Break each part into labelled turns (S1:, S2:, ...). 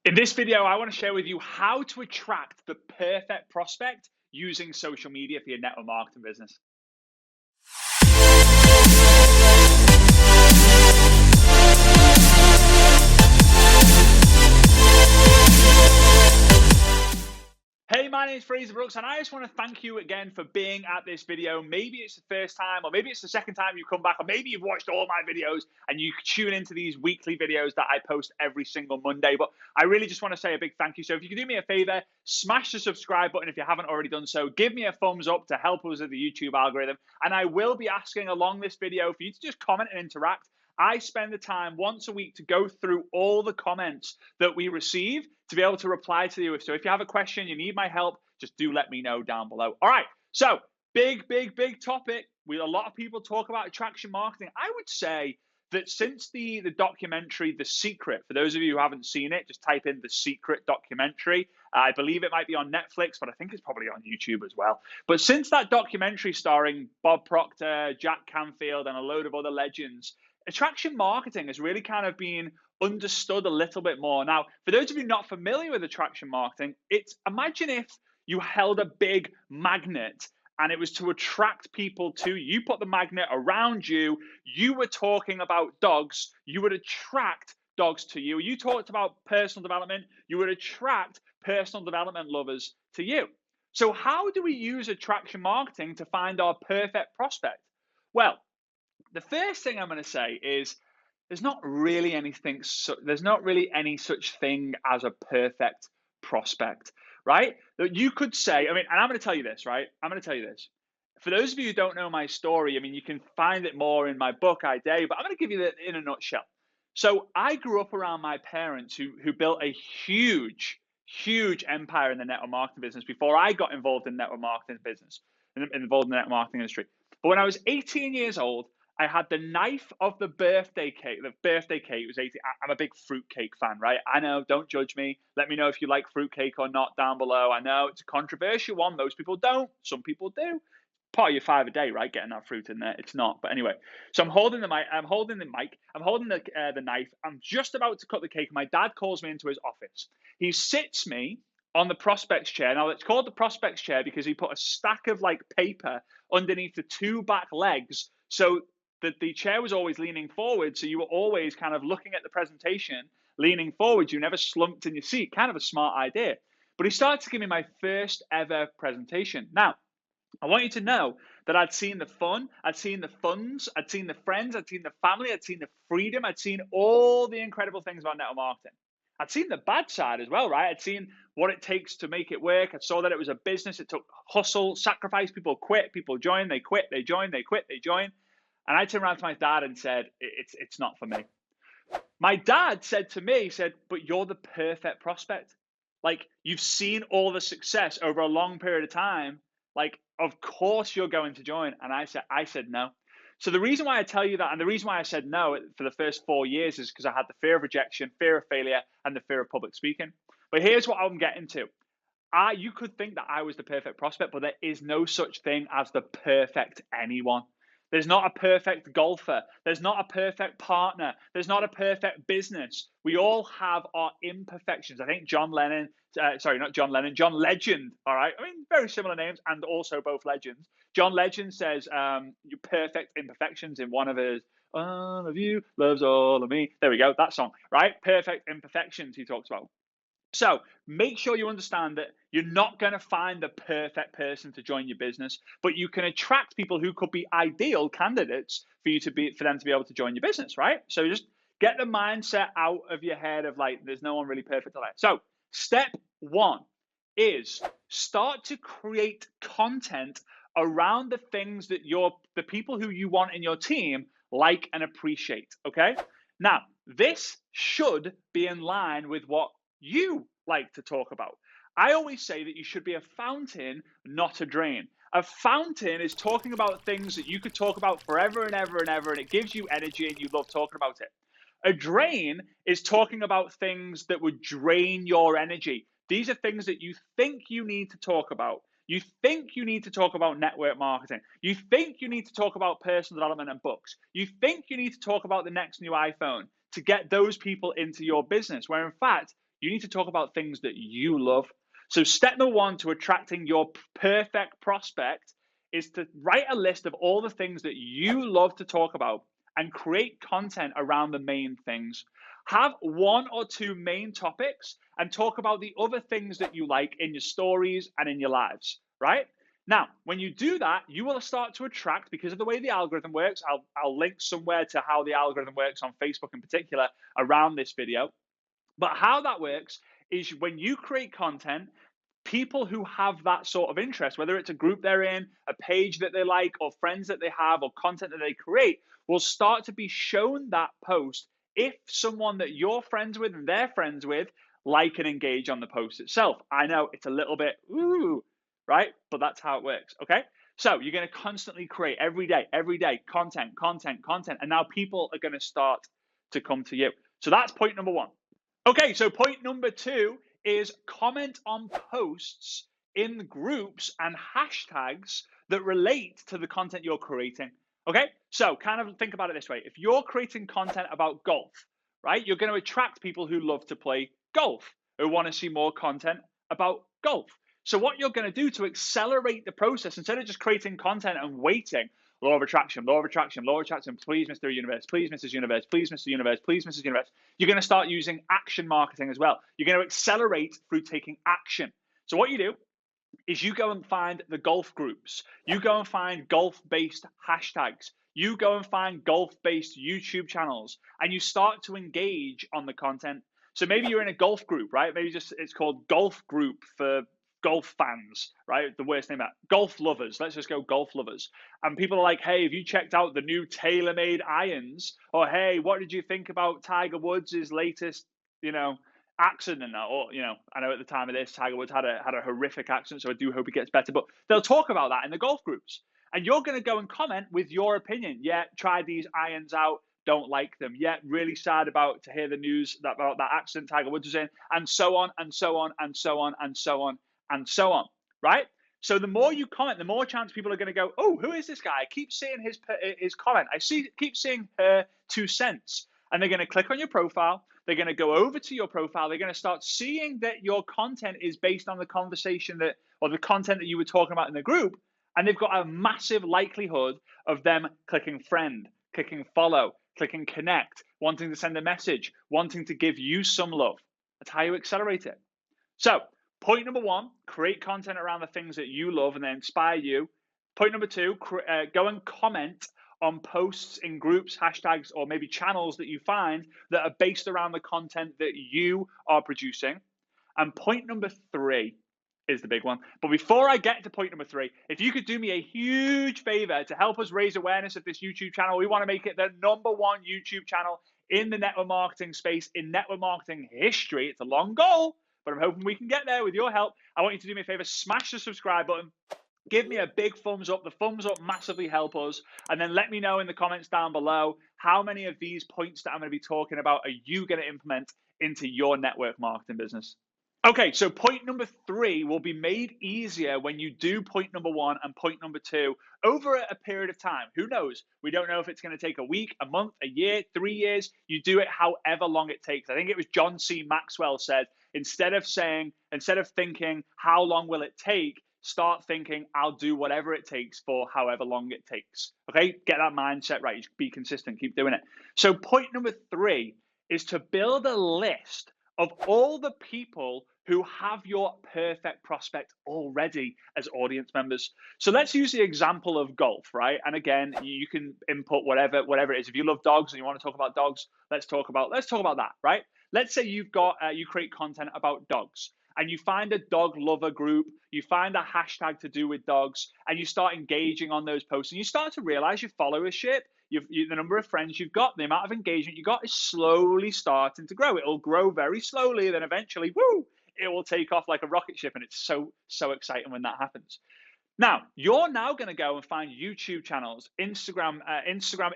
S1: In this video, I want to share with you how to attract the perfect prospect using social media for your network marketing business. Hey, my name is Fraser Brooks, and I just want to thank you again for being at this video. Maybe it's the first time, or maybe it's the second time you come back, or maybe you've watched all my videos and you tune into these weekly videos that I post every single Monday. But I really just want to say a big thank you. So if you can do me a favor, smash the subscribe button if you haven't already done so. Give me a thumbs up to help us with the YouTube algorithm. And I will be asking along this video for you to just comment and interact. I spend the time once a week to go through all the comments that we receive to be able to reply to you. So if you have a question, you need my help, just do let me know down below. All right, so big topic. A lot of people talk about attraction marketing. I would say that since the documentary The Secret, for those of you who haven't seen it, just type in The Secret documentary. I believe it might be on Netflix, but I think it's probably on YouTube as well. But since that documentary starring Bob Proctor, Jack Canfield, and a load of other legends, attraction marketing has really kind of been understood a little bit more. Now, for those of you not familiar with attraction marketing, imagine if you held a big magnet and it was to attract people to you. You put the magnet around you, you were talking about dogs, you would attract dogs to you. You talked about personal development, you would attract personal development lovers to you. So how do we use attraction marketing to find our perfect prospect? Well, the first thing I'm going to say is there's not really any such thing as a perfect prospect, right? That you could say, and I'm going to tell you this, right? I'm going to tell you this. For those of you who don't know my story, you can find it more in my book, I-Day, but I'm going to give you that in a nutshell. So I grew up around my parents who built a huge empire in the network marketing business before I got involved in network marketing business, involved in the network marketing industry. But when I was 18 years old, I had the knife of the birthday cake. The birthday cake was 18. I'm a big fruitcake fan, right? I know, don't judge me. Let me know if you like fruitcake or not down below. I know it's a controversial one. Most people don't. Some people do. Part of your 5 a day, right? Getting that fruit in there. It's not. But anyway, so I'm holding the mic. I'm holding the knife. I'm just about to cut the cake. My dad calls me into his office. He sits me on the prospects chair. Now, it's called the prospects chair because he put a stack of paper underneath the 2 back legs. So the chair was always leaning forward, so you were always kind of looking at the presentation, leaning forward. You never slumped in your seat. Kind of a smart idea. But he started to give me my first ever presentation. Now, I want you to know that I'd seen the fun, I'd seen the funds, I'd seen the friends, I'd seen the family, I'd seen the freedom, I'd seen all the incredible things about network marketing. I'd seen the bad side as well, right? I'd seen what it takes to make it work. I saw that it was a business. It took hustle, sacrifice. People quit, people join, they quit, they join, they quit, they join. And I turned around to my dad and said, it's not for me. My dad said to me, but you're the perfect prospect. You've seen all the success over a long period of time. Of course you're going to join. And I said no. So the reason why I tell you that, and the reason why I said no for the first 4 years, is because I had the fear of rejection, fear of failure, and the fear of public speaking. But here's what I'm getting to. You could think that I was the perfect prospect, but there is no such thing as the perfect anyone. There's not a perfect golfer. There's not a perfect partner. There's not a perfect business. We all have our imperfections. I think John Legend, all right? Very similar names and also both legends. John Legend says, your perfect imperfections in one of his, all of you loves all of me. There we go, that song, right? Perfect imperfections he talks about. So make sure you understand that you're not going to find the perfect person to join your business, but you can attract people who could be ideal candidates for them to be able to join your business, right? So just get the mindset out of your head of there's no one really perfect alive. So step 1 is start to create content around the things that the people who you want in your team like and appreciate, okay? Now, this should be in line with what you like to talk about. I always say that you should be a fountain, not a drain. A fountain is talking about things that you could talk about forever and ever and ever, and it gives you energy and you love talking about it. A drain is talking about things that would drain your energy. These are things that you think you need to talk about. You think you need to talk about network marketing. You think you need to talk about personal development and books. You think you need to talk about the next new iPhone to get those people into your business, where in fact, You need to talk about things that you love. So step number one to attracting your perfect prospect is to write a list of all the things that you love to talk about and create content around the main things. Have one or two main topics and talk about the other things that you like in your stories and in your lives, right? Now, when you do that, you will start to attract, because of the way the algorithm works. I'll link somewhere to how the algorithm works on Facebook in particular around this video. But how that works is when you create content, people who have that sort of interest, whether it's a group they're in, a page that they like, or friends that they have, or content that they create, will start to be shown that post if someone that you're friends with and they're friends with like and engage on the post itself. I know it's a little bit, ooh, right? But that's how it works, okay? So you're going to constantly create every day, content. And now people are going to start to come to you. So that's point number one. Okay, so point number two is comment on posts in groups and hashtags that relate to the content you're creating. Okay, so kind of think about it this way. If you're creating content about golf, right, you're going to attract people who love to play golf, who want to see more content about golf. So what you're going to do to accelerate the process, instead of just creating content and waiting, law of attraction, please, Mr. Universe, please, Mrs. Universe, please, Mr. Universe, please, Mrs. Universe, you're going to start using action marketing as well. You're going to accelerate through taking action. So what you do is you go and find the golf groups. You go and find golf-based hashtags. You go and find golf-based YouTube channels, and you start to engage on the content. So maybe you're in a golf group, right? Maybe just it's called Golf Group for golf fans, right? The worst name, that golf lovers. Let's just go golf lovers. And people are like, hey, have you checked out the new TaylorMade irons? Or hey, what did you think about Tiger Woods' latest, accident? Or, I know at the time of this, Tiger Woods had a horrific accident, so I do hope he gets better. But they'll talk about that in the golf groups. And you're going to go and comment with your opinion. Yeah, try these irons out. Don't like them. Yeah, really sad to hear the news about that accident Tiger Woods was in, and so on, and so on, and so on, and so on, and so on, right? So the more you comment, the more chance people are going to go, oh, who is this guy? I keep seeing his comment. Keep seeing her 2 cents. And they're going to click on your profile. They're going to go over to your profile. They're going to start seeing that your content is based on the conversation or the content that you were talking about in the group. And they've got a massive likelihood of them clicking friend, clicking follow, clicking connect, wanting to send a message, wanting to give you some love. That's how you accelerate it. So point number one, create content around the things that you love and they inspire you. Point number two, go and comment on posts in groups, hashtags, or maybe channels that you find that are based around the content that you are producing. And point number three is the big one. But before I get to point number three, if you could do me a huge favor to help us raise awareness of this YouTube channel, we want to make it the #1 YouTube channel in the network marketing space, in network marketing history. It's a long goal, but I'm hoping we can get there with your help. I want you to do me a favor, smash the subscribe button. Give me a big thumbs up. The thumbs up massively help us. And then let me know in the comments down below, how many of these points that I'm going to be talking about are you going to implement into your network marketing business? Okay, so point number three will be made easier when you do point number one and point number two over a period of time. Who knows? We don't know if it's going to take a week, a month, a year, 3 years. You do it however long it takes. I think it was John C. Maxwell said, instead of thinking, how long will it take? Start thinking, I'll do whatever it takes for however long it takes. Okay, get that mindset right. Be consistent, keep doing it. So point number three is to build a list of all the people who have your perfect prospect already as audience members. So let's use the example of golf, right? And again, you can input whatever it is. If you love dogs and you want to talk about dogs, let's talk about that, right? Let's say you create content about dogs, and you find a dog lover group, you find a hashtag to do with dogs, and you start engaging on those posts, and you start to realize your followership, the number of friends you've got, the amount of engagement you got is slowly starting to grow. It'll grow very slowly, then eventually, it will take off like a rocket ship, and it's so exciting when that happens. Now, you're now going to go and find YouTube channels, Instagram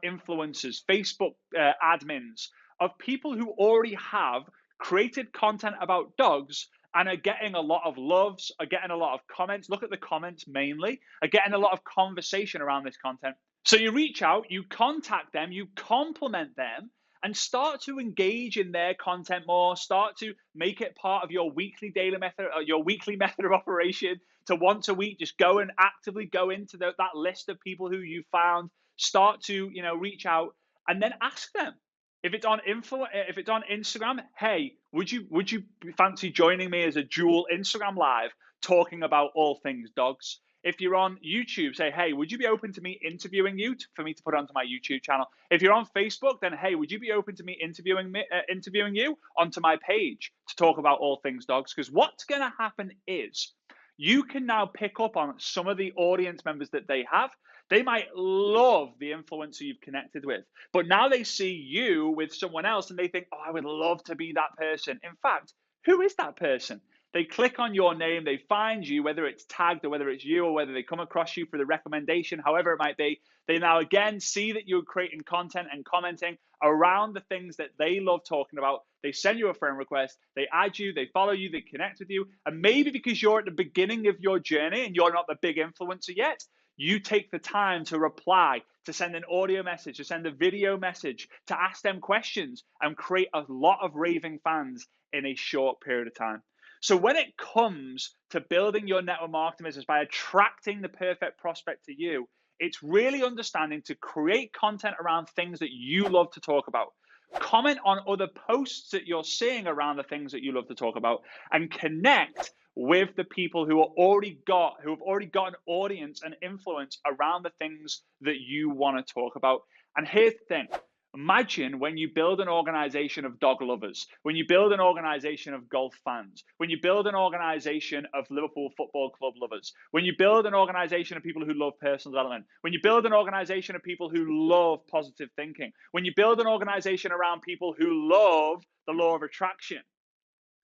S1: influencers, Facebook admins of people who already have created content about dogs and are getting a lot of loves, are getting a lot of comments. Look at the comments mainly, are getting a lot of conversation around this content. So you reach out, you contact them, you compliment them, and start to engage in their content more. Start to make it part of your weekly daily method, or your weekly method of operation. To once a week, just go and actively go into that list of people who you found. Start to reach out and then ask them. If it's on Instagram, hey, would you fancy joining me as a dual Instagram live talking about all things dogs? If you're on YouTube, say, hey, would you be open to me interviewing you for me to put onto my YouTube channel? If you're on Facebook, then hey, would you be open to me interviewing you onto my page to talk about all things dogs? Because what's going to happen is you can now pick up on some of the audience members that they have. They might love the influencer you've connected with, but now they see you with someone else and they think, oh, I would love to be that person. In fact, who is that person? They click on your name, they find you, whether it's tagged or whether it's you or whether they come across you for the recommendation, however it might be. They now again see that you're creating content and commenting around the things that they love talking about. They send you a friend request, they add you, they follow you, they connect with you. And maybe because you're at the beginning of your journey and you're not the big influencer yet, you take the time to reply, to send an audio message, to send a video message, to ask them questions and create a lot of raving fans in a short period of time. So when it comes to building your network marketing business by attracting the perfect prospect to you, it's really understanding to create content around things that you love to talk about. Comment on other posts that you're seeing around the things that you love to talk about, and connect with the people who have already got an audience and influence around the things that you want to talk about. And here's the thing. Imagine when you build an organization of dog lovers, when you build an organization of golf fans, when you build an organization of Liverpool Football Club lovers, when you build an organization of people who love personal development, when you build an organization of people who love positive thinking, when you build an organization around people who love the law of attraction.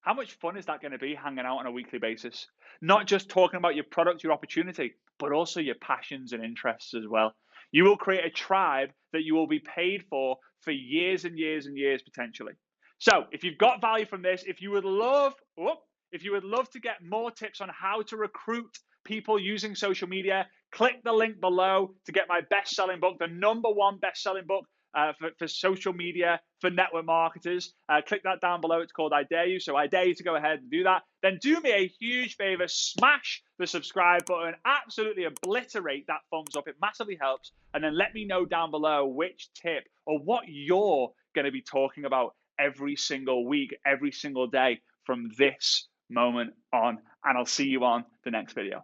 S1: How much fun is that going to be hanging out on a weekly basis? Not just talking about your product, your opportunity, but also your passions and interests as well. You will create a tribe that you will be paid for years and years and years potentially. So if you've got value from this, if you would love to get more tips on how to recruit people using social media, click the link below to get my best-selling book, the #1 best-selling book for social media for network marketers. Click that down below. It's called I Dare You. So I dare you to go ahead and do that. Then do me a huge favor, smash the subscribe button, absolutely obliterate that thumbs up. It massively helps. And then let me know down below which tip or what you're going to be talking about every single week, every single day from this moment on. And I'll see you on the next video.